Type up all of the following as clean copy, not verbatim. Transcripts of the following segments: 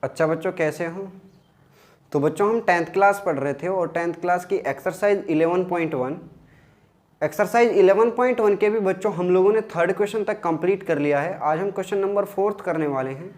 अच्छा बच्चों, कैसे हो? तो बच्चों हम 10th क्लास पढ़ रहे थे और 10th क्लास की एक्सरसाइज 11.1 के भी बच्चों हम लोगों ने 3rd क्वेश्चन तक कंप्लीट कर लिया है। आज हम क्वेश्चन नंबर 4th करने वाले हैं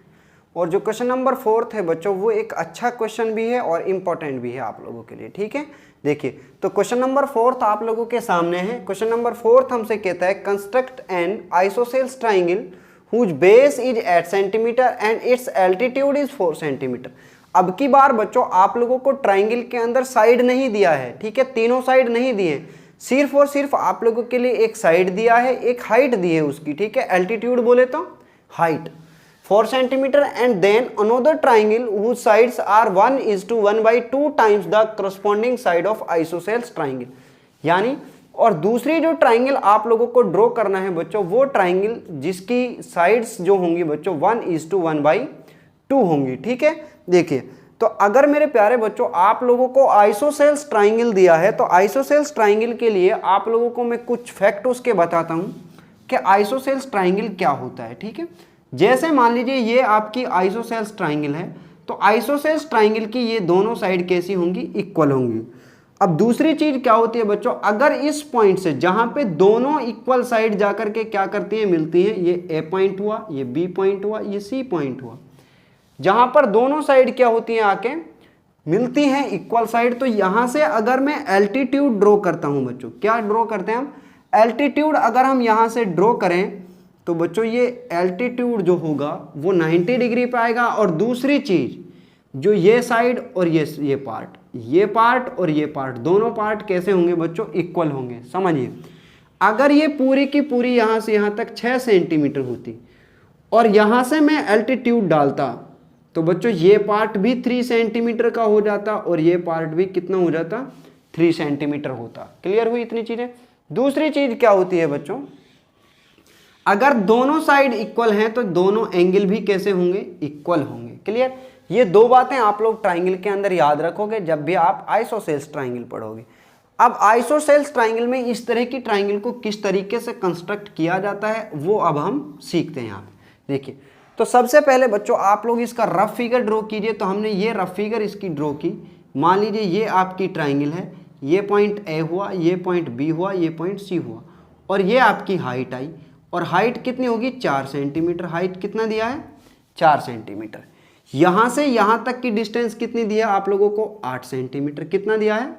और जो क्वेश्चन नंबर 4th है बच्चों वो एक अच्छा क्वेश्चन भी है और इम्पॉर्टेंट भी है आप लोगों के लिए। ठीक है, देखिए तो क्वेश्चन नंबर 4th आप लोगों के सामने है। क्वेश्चन नंबर 4th हमसे कहता है construct N isosceles triangle whose base is 8 centimetre and its altitude is 4 centimetre. अब की बार बच्चों आप लोगों को ट्राइंगल के अंदर साइड नहीं दिया है, ठीक है, तीनों साइड नहीं दिए, सिर्फ और सिर्फ आप लोगों के लिए एक साइड दिया है, एक हाइट दी है उसकी, ठीक है, एल्टीट्यूड बोले तो height 4 centimetre and then another triangle whose sides are 1:1/2 times the corresponding side of isosceles triangle. यानी और दूसरी जो ट्राइंगल आप लोगों को ड्रॉ करना है बच्चों वो ट्राइंगल जिसकी साइड्स जो होंगी बच्चों 1:1/2 होंगी। ठीक है, देखिए तो अगर मेरे प्यारे बच्चों आप लोगों को आइसोसेल्स ट्राइंगल दिया है तो आइसोसेल्स ट्राइंगल के लिए आप लोगों को मैं कुछ फैक्ट उसके बताता हूं कि आइसोसेल्स ट्राइंगल क्या होता है। ठीक है, जैसे मान लीजिए ये आपकी आइसोसेल्स ट्राइंगल है तो आइसोसेल्स ट्राइंगल की ये दोनों साइड कैसी होंगी, इक्वल होंगी। अब दूसरी चीज क्या होती है बच्चों, अगर इस पॉइंट से जहां पे दोनों इक्वल साइड जाकर के क्या करती हैं, मिलती हैं, ये ए पॉइंट हुआ, ये बी पॉइंट हुआ, ये सी पॉइंट हुआ, जहां पर दोनों साइड क्या होती हैं, आके मिलती हैं इक्वल साइड, तो यहां से अगर मैं एल्टीट्यूड ड्रॉ करता हूं बच्चों, क्या ड्रॉ करते हैं हम, एल्टीट्यूड अगर हम यहां से ड्रॉ करें तो बच्चों ये एल्टीट्यूड जो होगा वो 90 डिग्री पे आएगा। और दूसरी चीज जो ये साइड और ये पार्ट, ये पार्ट और ये पार्ट, दोनों पार्ट कैसे होंगे बच्चों, इक्वल होंगे। समझिए, अगर ये पूरी की पूरी यहां से यहां तक 6 सेंटीमीटर होती और यहां से मैं एल्टीट्यूड डालता तो बच्चों ये पार्ट भी 3 सेंटीमीटर का हो जाता और ये पार्ट भी कितना हो जाता, 3 सेंटीमीटर होता। क्लियर हुई इतनी चीजें। दूसरी चीज क्या होती है बच्चों, अगर दोनों साइड इक्वल हैं तो दोनों एंगल भी कैसे होंगे, इक्वल होंगे। क्लियर, ये दो बातें आप लोग ट्राइंगल के अंदर याद रखोगे जब भी आप आइसोसेल्स ट्राइंगल पढ़ोगे। अब आइसोसेल्स ट्राइंगल में इस तरह की ट्राइंगल को किस तरीके से कंस्ट्रक्ट किया जाता है वो अब हम सीखते हैं यहाँ पे। देखिए तो सबसे पहले बच्चों आप लोग इसका रफ फिगर ड्रॉ कीजिए। तो हमने ये रफ फिगर इसकी ड्रॉ की, मान लीजिए ये आपकी ट्राइंगल है, ये पॉइंट ए हुआ, ये पॉइंट बी हुआ, ये पॉइंट सी हुआ और ये आपकी हाइट आई और हाइट कितनी होगी, 4 सेंटीमीटर। हाइट कितना दिया है, 4 सेंटीमीटर। यहां से यहां तक की डिस्टेंस कितनी दिया आप लोगों को, 8 सेंटीमीटर। कितना दिया है,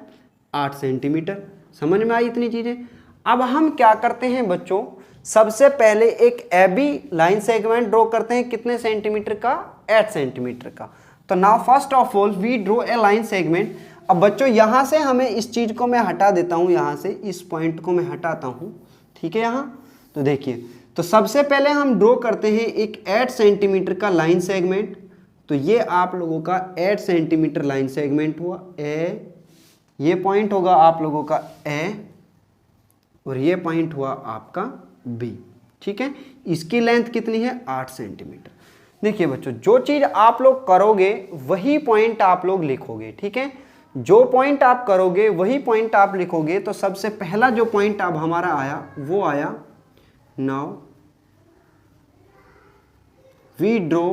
8 सेंटीमीटर। समझ में आई इतनी चीजें। अब हम क्या करते हैं बच्चों, सबसे पहले एक एबी लाइन सेगमेंट ड्रॉ करते हैं, कितने सेंटीमीटर का, 8 सेंटीमीटर का। तो now first of all we draw a line segment. अब बच्चों यहां से हमें इस चीज को मैं हटा देता हूं, यहां से इस पॉइंट को मैं हटाता हूं, ठीक है। यहां तो देखिए, तो सबसे पहले हम ड्रॉ करते हैं एक 8 सेंटीमीटर का लाइन सेगमेंट। तो ये आप लोगों का 8 सेंटीमीटर लाइन सेगमेंट हुआ ए, ये पॉइंट होगा आप लोगों का ए और ये पॉइंट हुआ आपका बी। ठीक है, इसकी लेंथ कितनी है, 8 सेंटीमीटर। देखिए बच्चों जो चीज आप लोग करोगे वही पॉइंट आप लोग लिखोगे। ठीक है, जो पॉइंट आप करोगे वही पॉइंट आप लिखोगे। तो सबसे पहला जो पॉइंट अब हमारा आया वो आया, now we draw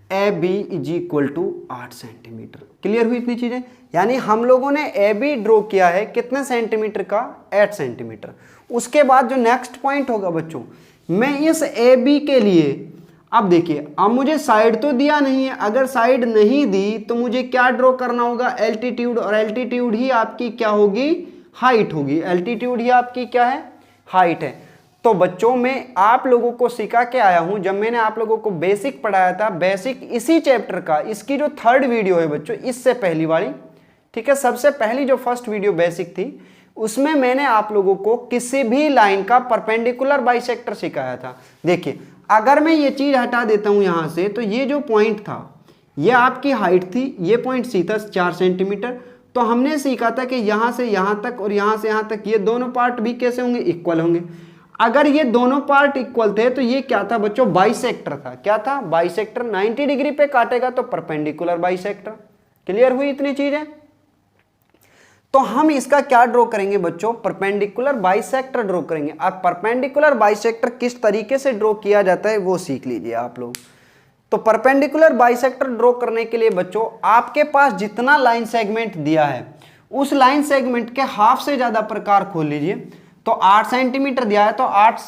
A B is equal to 8 centimetre. Clear हुई इतनी चीजें। यानी हम लोगों ने ए बी ड्रॉ किया है कितने सेंटीमीटर का, 8 सेंटीमीटर। उसके बाद जो नेक्स्ट पॉइंट होगा बच्चों, मैं इस ए बी के लिए, अब देखिए अब मुझे साइड तो दिया नहीं है, अगर साइड नहीं दी तो मुझे क्या ड्रॉ करना होगा, एल्टीट्यूड। और एल्टीट्यूड ही आपकी क्या होगी, हाइट होगी। एल्टीट्यूड ही आपकी क्या है, हाइट है। तो बच्चों मैं आप लोगों को सिखा के आया हूं, जब मैंने आप लोगों को बेसिक पढ़ाया था, बेसिक इसी चैप्टर का, इसकी जो 3rd वीडियो है बच्चों, इससे पहली वाली, ठीक है, सबसे पहली जो फर्स्ट वीडियो बेसिक थी उसमें मैंने आप लोगों को किसी भी लाइन का परपेंडिकुलर बाइसेक्टर सिखाया था। देखिए अगर मैं ये चीज हटा देता हूं यहां से, तो ये जो पॉइंट था ये आपकी हाइट थी, ये पॉइंट सी था 4 सेंटीमीटर। तो हमने सीखा था कि यहां से यहां तक और यहां से यहां तक ये दोनों पार्ट भी कैसे होंगे, इक्वल होंगे। अगर ये दोनों पार्ट इक्वल थे तो ये क्या था बच्चों, बाइसेक्टर था। क्या था, बाइसेक्टर। 90 डिग्री पे काटेगा तो परपेंडिकुलर बाइसेक्टर। क्लियर हुई इतनी चीजें। तो हम इसका क्या ड्रॉ करेंगे बच्चों, परपेंडिकुलर बाइसेक्टर ड्रॉ करेंगे। अब परपेंडिकुलर बाइसेक्टर किस तरीके से ड्रॉ किया जाता है वो सीख लीजिए आप लोग। तो परपेंडिकुलर बाइसेक्टर ड्रॉ करने के लिए बच्चों आपके पास जितना लाइन सेगमेंट दिया है उस लाइन सेगमेंट के हाफ से ज्यादा प्रकार खोल लीजिए। तो 8 सेंटीमीटर दिया है तो 8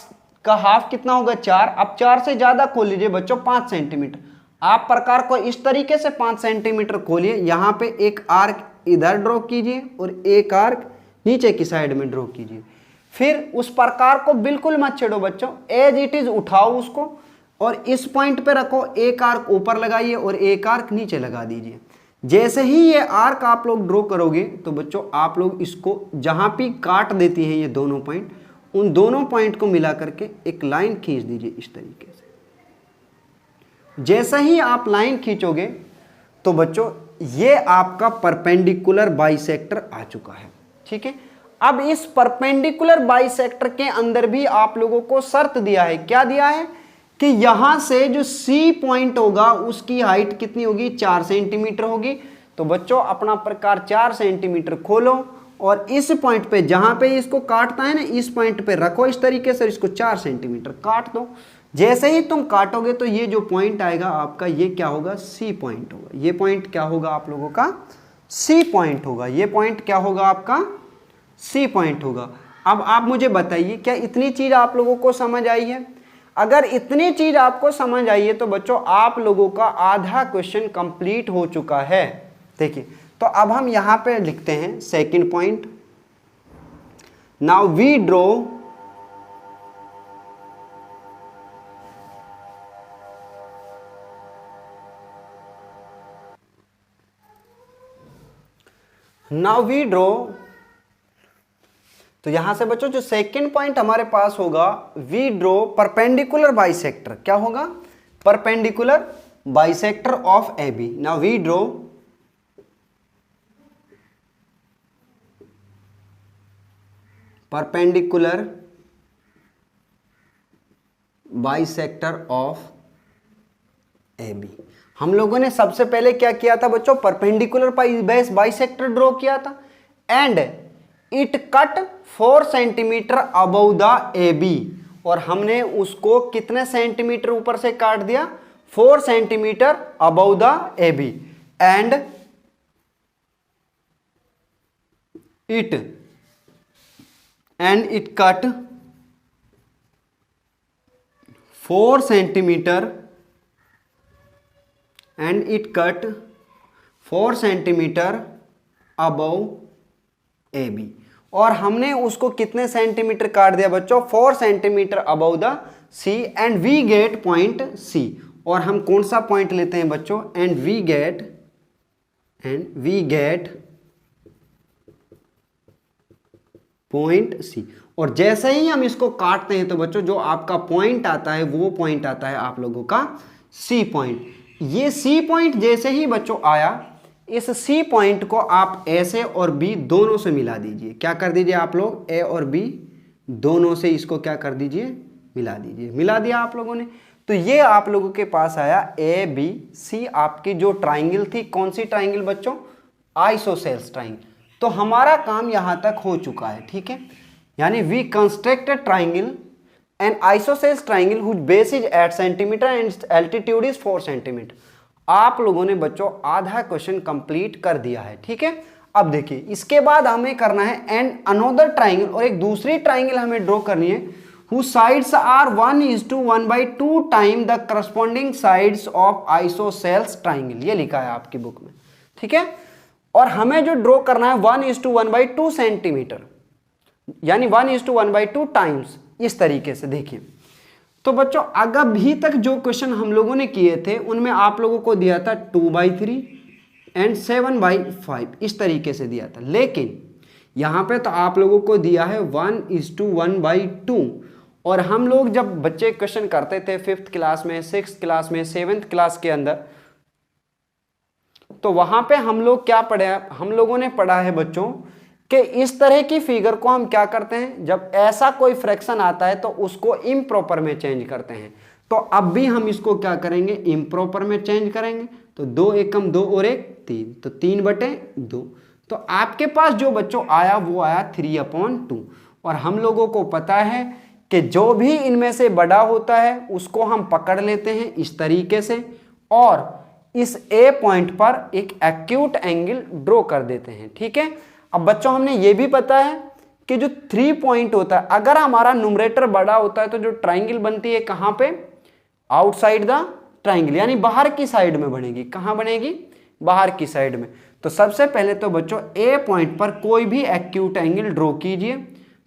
का हाफ कितना होगा 4। अब 4 से ज्यादा खोल लीजिए बच्चों 5 सेंटीमीटर। आप प्रकार को इस तरीके से 5 सेंटीमीटर खोलिए, यहाँ पे एक आर्क इधर ड्रॉ कीजिए और एक आर्क नीचे की साइड में ड्रॉ कीजिए। फिर उस प्रकार को बिल्कुल मत छेड़ो बच्चों, एज इट इज उठाओ उसको और इस पॉइंट पे रखो, एक आर्क ऊपर लगाइए और एक आर्क नीचे लगा दीजिए। जैसे ही ये आर्क आप लोग ड्रॉ करोगे तो बच्चों आप लोग इसको जहां भी काट देती हैं ये दोनों पॉइंट, उन दोनों पॉइंट को मिला करके एक लाइन खींच दीजिए इस तरीके से। जैसे ही आप लाइन खींचोगे तो बच्चों ये आपका परपेंडिकुलर बाइसेक्टर आ चुका है। ठीक है, अब इस परपेंडिकुलर बाइसेक्टर के अंदर भी आप लोगों को शर्त दिया है। क्या दिया है कि यहां से जो सी पॉइंट होगा उसकी हाइट कितनी होगी 4 सेंटीमीटर होगी। तो बच्चों अपना प्रकार 4 सेंटीमीटर खोलो और इस पॉइंट पे जहां पे इसको काटता है ना इस पॉइंट पे रखो इस तरीके से, इसको 4 सेंटीमीटर काट दो। जैसे ही तुम काटोगे तो ये जो पॉइंट आएगा आपका ये क्या होगा सी पॉइंट होगा। ये पॉइंट क्या होगा आप लोगों का सी पॉइंट होगा। ये पॉइंट क्या होगा आपका सी पॉइंट होगा। अब आप मुझे बताइए क्या इतनी चीज आप लोगों को समझ आई है? अगर इतनी चीज आपको समझ आई है तो बच्चों आप लोगों का आधा क्वेश्चन कंप्लीट हो चुका है। देखिए तो अब हम यहां पे लिखते हैं second point, now we draw तो यहां से बच्चों जो सेकंड पॉइंट हमारे पास होगा वी ड्रॉ परपेंडिकुलर बाइसेक्टर। क्या होगा perpendicular bisector of A B. Now we draw perpendicular bisector of A B. हम लोगों ने सबसे पहले क्या किया था बच्चों परपेंडिकुलर बाइसेक्टर ड्रॉ किया था and it cut 4 centimetre above the A B. और हमने उसको कितने सेंटीमीटर ऊपर से काट दिया 4 centimetre above the A B and it cut 4 centimetre and it cut 4 centimetre above A B. और हमने उसको कितने सेंटीमीटर काट दिया बच्चों 4 centimetre above the C and we get point C. और हम कौन सा पॉइंट लेते हैं बच्चों and we get point C. और जैसे ही हम इसको काटते हैं तो बच्चों जो आपका पॉइंट आता है वो पॉइंट आता है आप लोगों का सी पॉइंट। ये सी पॉइंट जैसे ही बच्चों आया इस सी पॉइंट को आप ए से और बी दोनों से मिला दीजिए। क्या कर दीजिए आप लोग ए और बी दोनों से इसको क्या कर दीजिए मिला दीजिए। मिला दिया आप लोगों ने तो ये आप लोगों के पास आया ए बी सी। आपकी जो ट्राइंगल थी कौन सी ट्राइंगल बच्चों आइसोसेल्स ट्राइंगल। तो हमारा काम यहां तक हो चुका है। ठीक है, यानी we constructed triangle an isosceles triangle whose base is 8 cm and altitude is 4 cm। आप लोगों ने बच्चों आधा क्वेश्चन कंप्लीट कर दिया है। ठीक है, अब देखिए इसके बाद हमें करना है एंड अनदर ट्राइंगल और एक दूसरी ट्राइंगल हमें ड्रॉ करनी है whose sides are 1:1/2 time the corresponding sides of isosceles triangle. ये लिखा है आपकी बुक में। ठीक है, और हमें जो ड्रॉ करना है 1:1/2 सेंटीमीटर यानी 1:1/2 टाइम्स इस तरीके से। देखिए तो बच्चों अभी तक जो क्वेश्चन हम लोगों ने किए थे उनमें आप लोगों को दिया था 2/3 एंड 7/5 इस तरीके से दिया था। लेकिन यहां पे तो आप लोगों को दिया है 1:1/2। और हम लोग जब बच्चे क्वेश्चन करते थे 5th क्लास में 6th क्लास में 7th क्लास के अंदर तो वहां पे हम लोग क्या पढ़े हम लोगों ने पढ़ा है बच्चों कि इस तरह की फिगर को हम क्या करते हैं जब ऐसा कोई फ्रैक्शन आता है तो उसको इम्प्रॉपर में चेंज करते हैं। तो अब भी हम इसको क्या करेंगे इम्प्रॉपर में चेंज करेंगे। तो 2 एकम 2 और 1 3 तो 3/2। तो आपके पास जो बच्चों आया वो आया 3/2। और हम लोगों को पता है कि जो भी इनमें से बड़ा होता है उसको हम पकड़ लेते हैं इस तरीके से और इस ए पॉइंट पर एक एक्यूट एंगल ड्रॉ कर देते हैं। ठीक है, अब बच्चों हमने ये भी पता है कि जो 3 पॉइंट होता है, अगर हमारा न्यूमरेटर बड़ा होता है तो जो ट्राइंगल बनती है कहां पे, आउटसाइड द ट्राइंगल, यानी बाहर की साइड में बनेगी। कहां बनेगी, बाहर की साइड में। तो सबसे पहले तो बच्चों ए पॉइंट पर कोई भी एक्यूट एंगल ड्रॉ कीजिए।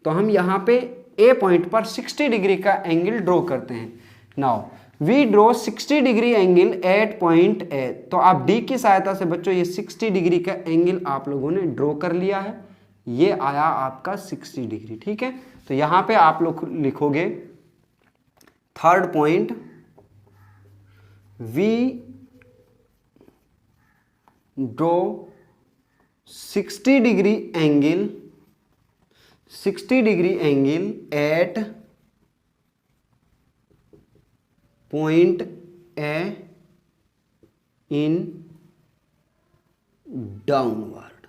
तो हम यहां पे ए पॉइंट पर 60 डिग्री का एंगल ड्रॉ करते हैं। Now we draw 60 degree angle at point A. तो आप डी की सहायता से बच्चों ये 60 डिग्री का एंगल आप लोगों ने ड्रॉ कर लिया है। ये आया आपका 60 डिग्री। ठीक है, तो यहां पे आप लोग लिखोगे third point, we draw 60 degree angle at point A in downward.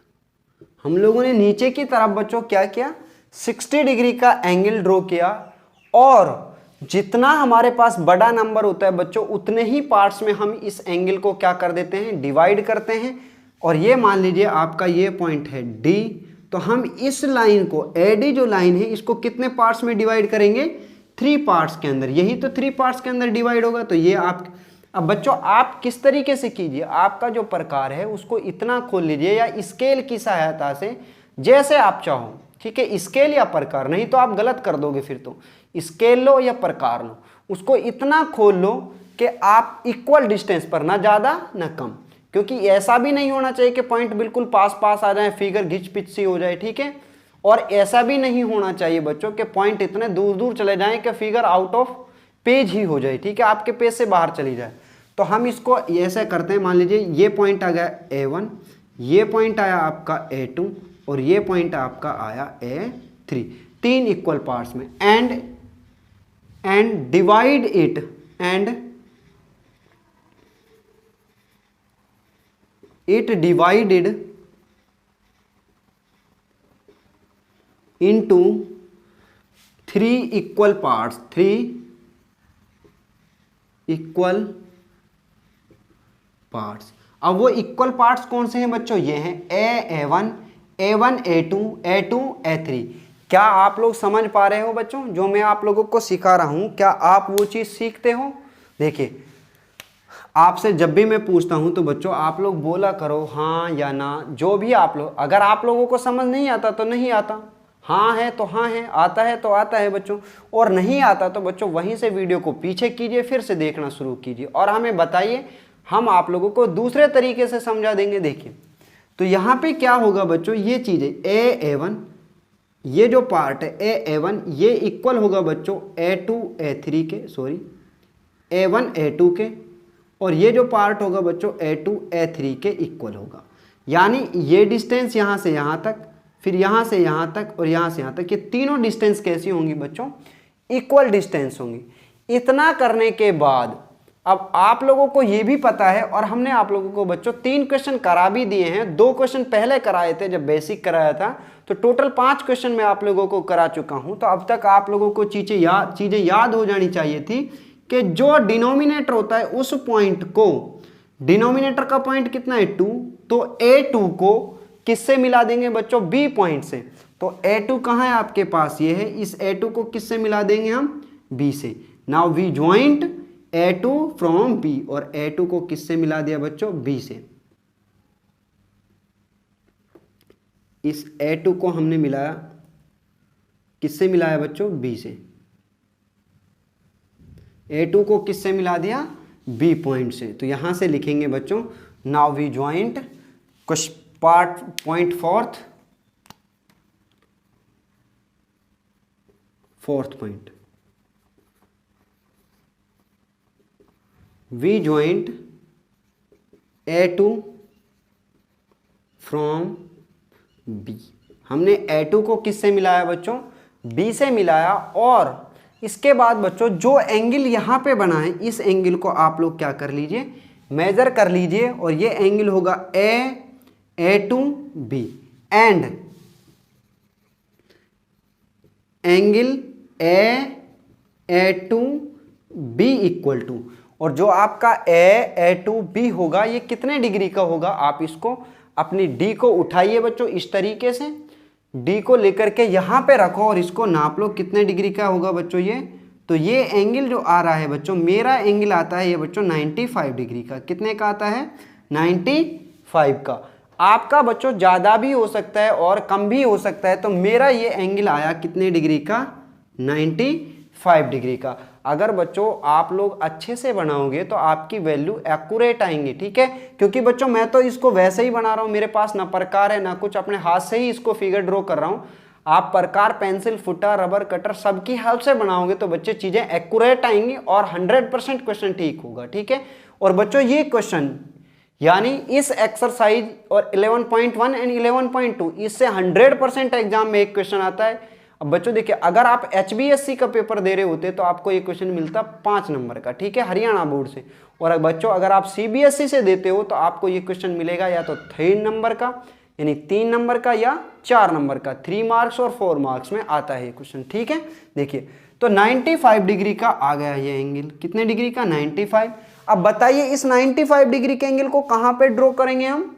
हम लोगों ने नीचे की तरफ बच्चों क्या किया, 60 डिग्री का एंगल ड्रॉ किया, और जितना हमारे पास बड़ा नंबर होता है बच्चों उतने ही पार्ट्स में हम इस एंगल को क्या कर देते हैं, डिवाइड करते हैं। और ये मान लीजिए आपका ये पॉइंट है डी, तो हम इस लाइन को एडी जो लाइन है इसको कितने पार्ट्स में डिवाइड करेंगे, 3 पार्ट्स के अंदर। यही तो 3 पार्ट्स के अंदर डिवाइड होगा। तो ये आप, अब बच्चों आप किस तरीके से कीजिए, आपका जो प्रकार है उसको इतना खोल लीजिए या स्केल की सहायता से, जैसे आप चाहो। ठीक है, स्केल या प्रकार, नहीं तो आप गलत कर दोगे। फिर तो स्केल लो या प्रकार लो, उसको इतना खोल लो कि आप इक्वल डिस्टेंस पर, ना ज़्यादा ना कम, क्योंकि ऐसा भी नहीं होना चाहिए कि पॉइंट बिल्कुल पास पास आ जाए, फिगर घिच पिच सी हो जाए। ठीक है, और ऐसा भी नहीं होना चाहिए बच्चों कि पॉइंट इतने दूर दूर चले जाएं कि फिगर आउट ऑफ पेज ही हो जाए। ठीक है, आपके पेज से बाहर चली जाए। तो हम इसको ऐसे करते हैं, मान लीजिए ये पॉइंट आ गया A1, ये पॉइंट आया आपका A2 और ये पॉइंट आपका आया A3, 3 इक्वल पार्ट्स में। And divide it, and it divided into 3 equal parts, 3 equal parts. अब वो इक्वल पार्ट्स कौन से हैं बच्चों, ये हैं A1, A1, A2, A2, A3। क्या आप लोग समझ पा रहे हो बच्चों जो मैं आप लोगों को सिखा रहा हूं, क्या आप वो चीज सीखते हो? देखिए, आपसे जब भी मैं पूछता हूं तो बच्चों आप लोग बोला करो हाँ या ना, जो भी आप लोग, अगर आप लोगों को समझ नहीं आता तो नहीं आता, हाँ है तो हाँ है, आता है तो आता है बच्चों, और नहीं आता तो बच्चों वहीं से वीडियो को पीछे कीजिए, फिर से देखना शुरू कीजिए और हमें बताइए, हम आप लोगों को दूसरे तरीके से समझा देंगे। देखिए, तो यहाँ पे क्या होगा बच्चों, ये चीज़ है A1, ये जो पार्ट है A1, ये इक्वल होगा बच्चों A2 A3 के, सॉरी A1 A2 के, और ये जो पार्ट होगा बच्चों A2 A3 के इक्वल होगा। यानी ये डिस्टेंस यहाँ से यहाँ तक, फिर यहाँ से यहाँ तक और यहाँ से यहाँ तक, ये तीनों डिस्टेंस कैसी होंगी बच्चों, इक्वल डिस्टेंस होंगी। इतना करने के बाद अब आप लोगों को ये भी पता है, और हमने आप लोगों को बच्चों 3 क्वेश्चन करा भी दिए हैं, 2 क्वेश्चन पहले कराए थे जब बेसिक कराया था, तो टोटल 5 क्वेश्चन मैं आप लोगों को करा चुका हूं। तो अब तक आप लोगों को चीजें याद हो जानी चाहिए थी कि जो डिनोमिनेटर होता है उस पॉइंट को, डिनोमिनेटर का पॉइंट कितना है 2, तो A2 को किससे मिला देंगे बच्चों, B पॉइंट से। तो A2 कहाँ है आपके पास, ये है, इस A2 को किससे मिला देंगे हम, B से। Now we joint A2 from B, और A2 को किससे मिला दिया बच्चों, B से। इस A2 को हमने मिलाया, किससे मिलाया बच्चों, B से। A2 को किससे मिला दिया, B पॉइंट से। तो यहां से लिखेंगे बच्चों, नाउ वी ज्वाइंट कुछ part point fourth point, we joint A2 from B। हमने A2 को किससे मिलाया बच्चों, B से मिलाया, और इसके बाद बच्चों जो एंगल यहाँ पे बना है, इस एंगल को आप लोग क्या कर लीजिए, मेजर कर लीजिए, और ये एंगल होगा A2B, and angle A2B equal to, और जो आपका A2B होगा ये कितने डिग्री का होगा, आप इसको अपनी D को उठाइए बच्चों इस तरीके से, D को लेकर के यहाँ पे रखो और इसको नाप लो कितने डिग्री का होगा बच्चों ये। तो ये एंगल जो आ रहा है बच्चों, मेरा एंगल आता है ये बच्चों 95 डिग्री का। कितने का आता है? 95 का। आपका बच्चों ज़्यादा भी हो सकता है और कम भी हो सकता है। तो मेरा ये एंगल आया कितने डिग्री का? 95 डिग्री का। अगर बच्चों आप लोग अच्छे से बनाओगे तो आपकी वैल्यू एक्यूरेट आएंगी, ठीक है। क्योंकि बच्चों मैं तो इसको वैसे ही बना रहा हूँ, मेरे पास ना प्रकार है ना कुछ, अपने हाथ से ही इसको फिगर ड्रॉ कर रहा हूँ। आप प्रकार, पेंसिल, फुटा, रबर, कटर सबकी हेल्प से बनाओगे तो बच्चे चीज़ें एक्यूरेट आएंगी और 100% क्वेश्चन ठीक होगा, ठीक है। और बच्चों ये क्वेश्चन यानी इस एक्सरसाइज और 11.1 एंड 11.2 इससे 100% एग्जाम में एक क्वेश्चन आता है। अब बच्चों देखिए, अगर आप HBSC का पेपर दे रहे होते तो आपको ये क्वेश्चन मिलता 5 नंबर का, ठीक है, हरियाणा बोर्ड से। और बच्चों अगर आप CBSE से देते हो तो आपको ये क्वेश्चन मिलेगा या तो 3 नंबर का यानी 3 नंबर का या 4 नंबर का, 3 मार्क्स और 4 मार्क्स में आता है ये क्वेश्चन, ठीक है। देखिए तो 95 डिग्री का आ गया ये एंगल। कितने डिग्री का? 95। अब बताइए इस 95 डिग्री के एंगल को कहां पे ड्रॉ करेंगे हम?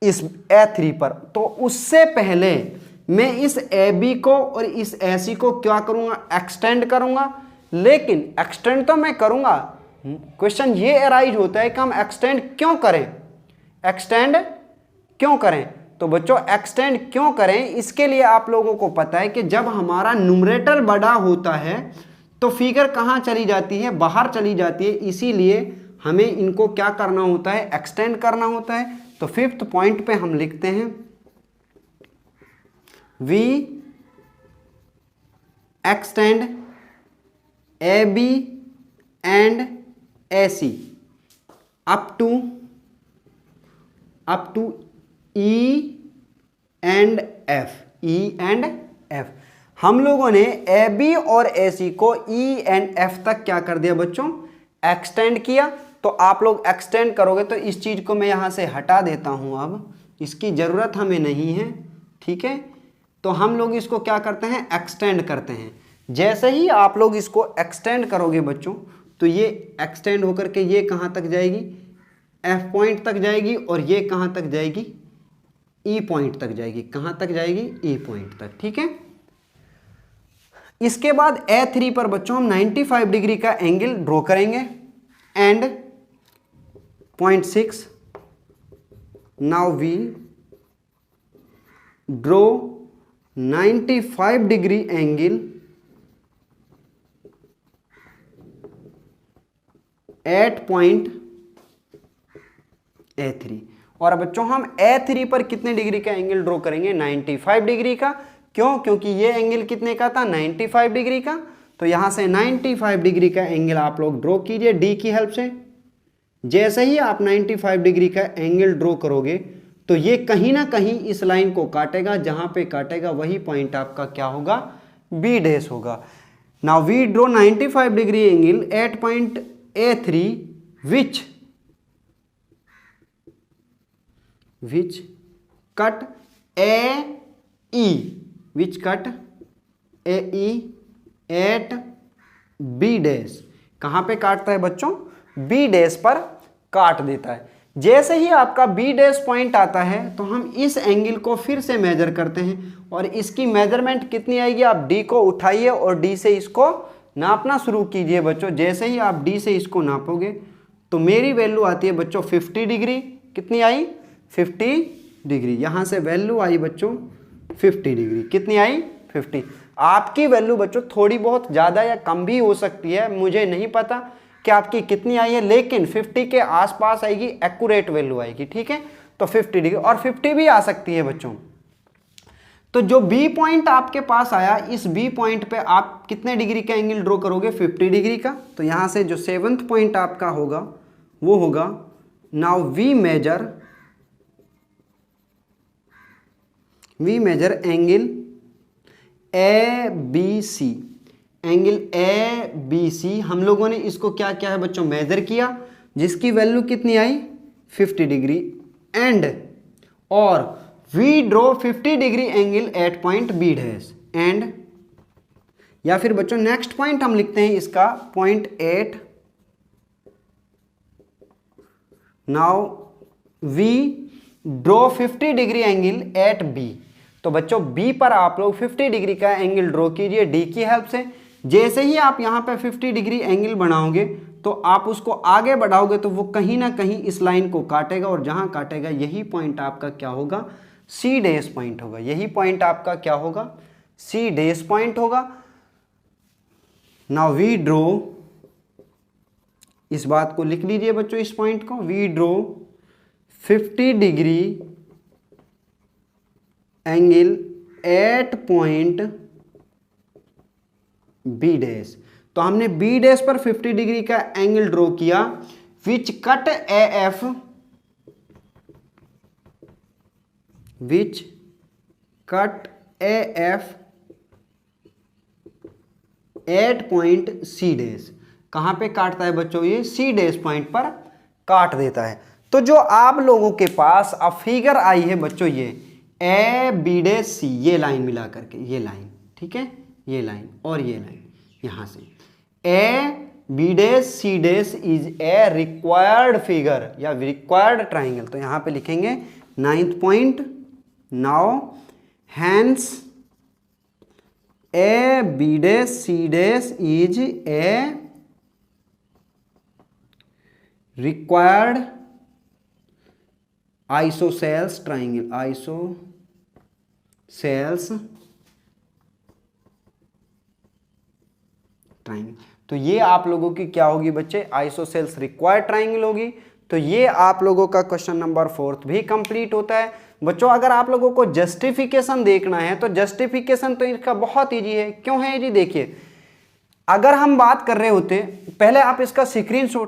इस A3 पर। तो उससे पहले मैं इस AB को और इस AC को क्या करूंगा? एक्सटेंड करूंगा। लेकिन एक्सटेंड तो मैं करूंगा, क्वेश्चन ये अराइज होता है कि हम एक्सटेंड क्यों करें, एक्सटेंड क्यों करें। तो बच्चों एक्सटेंड क्यों करें, इसके लिए आप लोगों को पता है कि जब हमारा न्यूमरेटर बड़ा होता है तो फिगर कहाँ चली जाती है? बाहर चली जाती है। इसीलिए हमें इनको क्या करना होता है? एक्सटेंड करना होता है। तो 5th पॉइंट पे हम लिखते हैं we extend AB and AC up to E and F। हम लोगों ने AB और AC को E एंड F तक क्या कर दिया बच्चों? एक्सटेंड किया। तो आप लोग एक्सटेंड करोगे तो इस चीज को मैं यहां से हटा देता हूं, अब इसकी जरूरत हमें नहीं है, ठीक है। तो हम लोग इसको क्या करते हैं? एक्सटेंड करते हैं। जैसे ही आप लोग इसको एक्सटेंड करोगे बच्चों तो ये एक्सटेंड होकर के ये कहां तक जाएगी? F पॉइंट तक जाएगी। और ये कहां तक जाएगी? E पॉइंट तक जाएगी। कहां तक जाएगी? E पॉइंट तक, ठीक है। इसके बाद A3 पर बच्चों हम 95 डिग्री का एंगल ड्रॉ करेंगे and 0.6 now we draw 95 degree angle at point A3। और बच्चों हम A3 पर कितने डिग्री का एंगल ड्रॉ करेंगे? 95 डिग्री का। क्यों? क्योंकि ये एंगल कितने का था? 95 डिग्री का। तो यहां से 95 डिग्री का एंगल आप लोग ड्रॉ कीजिए D की हेल्प से। जैसे ही आप 95 डिग्री का एंगल ड्रॉ करोगे तो ये कहीं ना कहीं इस लाइन को काटेगा, जहां पे काटेगा वही पॉइंट आपका क्या होगा? B डैश होगा। Now we draw 95 degree angle at point A3 which cut AE at B dash. कहां पे काटता है बच्चों? B डैश पर काट देता है। जैसे ही आपका B डैश पॉइंट आता है तो हम इस एंगल को फिर से मेजर करते हैं और इसकी मेजरमेंट कितनी आएगी? आप D को उठाइए और D से इसको नापना शुरू कीजिए बच्चों। जैसे ही आप D से इसको नापोगे तो मेरी वैल्यू आती है बच्चों 50 डिग्री। कितनी आई? 50 डिग्री। यहां से वैल्यू आई बच्चों 50 डिग्री। कितनी आई? 50। आपकी वैल्यू बच्चों थोड़ी बहुत ज़्यादा या कम भी हो सकती है, मुझे नहीं पता कि आपकी कितनी आई है, लेकिन 50 के आसपास आएगी, एक्यूरेट वैल्यू आएगी, ठीक है। तो 50 डिग्री और 50 भी आ सकती है बच्चों। तो जो B पॉइंट आपके पास आया, इस B पॉइंट पे आप कितने डिग्री का एंगल ड्रॉ करोगे? 50 डिग्री का। तो यहां से जो 7th पॉइंट आपका होगा वो होगा now we measure angle ABC। Angle ABC हम लोगों ने इसको क्या किया है बच्चों? मेजर किया, जिसकी वैल्यू कितनी आई? 50 डिग्री। एंड और we draw 50 degree angle at point B dash. And या फिर बच्चों नेक्स्ट पॉइंट हम लिखते हैं इसका 0.8 now we draw 50 degree angle at B. तो बच्चों बी पर आप लोग 50 डिग्री का एंगल ड्रॉ कीजिए डी की हेल्प से। जैसे ही आप यहाँ पे 50 डिग्री एंगल बनाओगे तो आप उसको आगे बढ़ाओगे तो वो कहीं ना कहीं इस लाइन को काटेगा, और जहां काटेगा यही पॉइंट आपका क्या होगा, सी डैश पॉइंट होगा। यही पॉइंट आपका क्या होगा, सी डैश पॉइंट होगा। नाउ वी ड्रॉ, इस बात को लिख लीजिए बच्चों, इस पॉइंट को, we draw 50 degree angle at point B dash. तो हमने बी डैश पर 50 डिग्री का एंगल ड्रॉ किया, which cut A F, which cut A F at point C dash. कहां पे काटता है बच्चों, ये सी डैश पॉइंट पर काट देता है। तो जो आप लोगों के पास अब फिगर आई है बच्चों, ये ए बी डैश सी, ये लाइन मिला करके, ये लाइन, ठीक है, ये लाइन और ये लाइन, यहां से A B dash C dash is a required figure या रिक्वायर्ड ट्राइंगल। तो यहां पे लिखेंगे 9th point. Now hence A B dash C dash is a required isosceles triangle, isosceles triangle. तो ये आप लोगों की क्या होगी बच्चे, आइसोसेल्स रिक्वायर्ड ट्राइंगल होगी। तो ये आप लोगों का क्वेश्चन नंबर 4 भी कंप्लीट होता है। बच्चों अगर आप लोगों को जस्टिफिकेशन देखना है तो जस्टिफिकेशन तो इसका बहुत इजी है। क्यों है इजी, देखिए अगर हम बात कर रहे होते, पहले आप इसका स्क्रीनशॉट